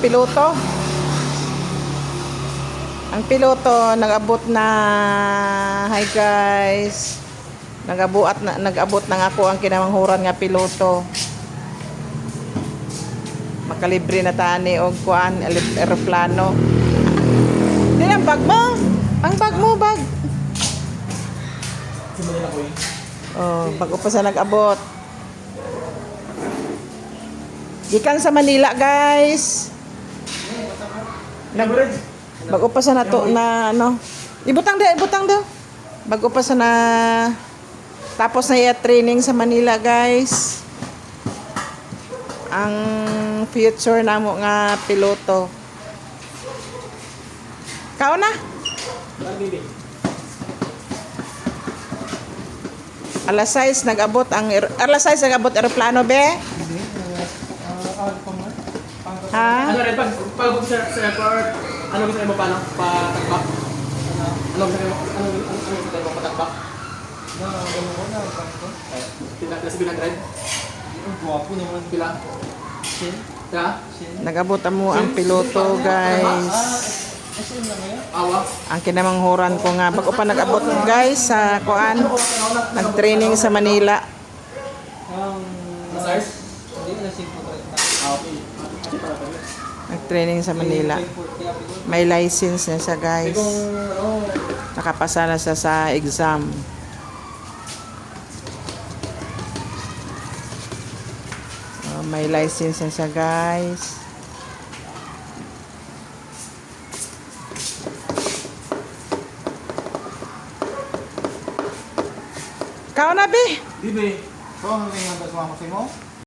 piloto. Ang piloto nag-abot na. Hi guys. Nag-abot na nga ako ang kinamanghuran nga piloto. Makalibre na tani og kuan eroplano. Di ang bag mo. Ang bag mo, bag. Oh, bago pa sa nag-abot. Gikan sa Manila, guys. Bago pa sa nato na ano. Ibutang daw. Bago pa sa na tapos na training sa Manila, guys. Ang future namo nga piloto. Kao na? Alas 6 nag-abot eroplano be? Ha? Ano rin, pag sa airport, ano gusto mo paano? Patakbak? Ano gusto mo patakbak? Pila 700? Guwapo naman. Pila? Pila? Nag-abot mo ang piloto, guys. Awa? Ang kinamanghuran ko nga bago pa nag-abot, guys, sa kuan. Nag-training sa Manila. Masayos? Hindi na 5:30. Okay. Nag-training sa Manila. May license na siya, guys. Nakapasa na siya sa exam. May license na siya, guys. Kao na, be? Di ba? So, ano yung nagkasama ko sa mo?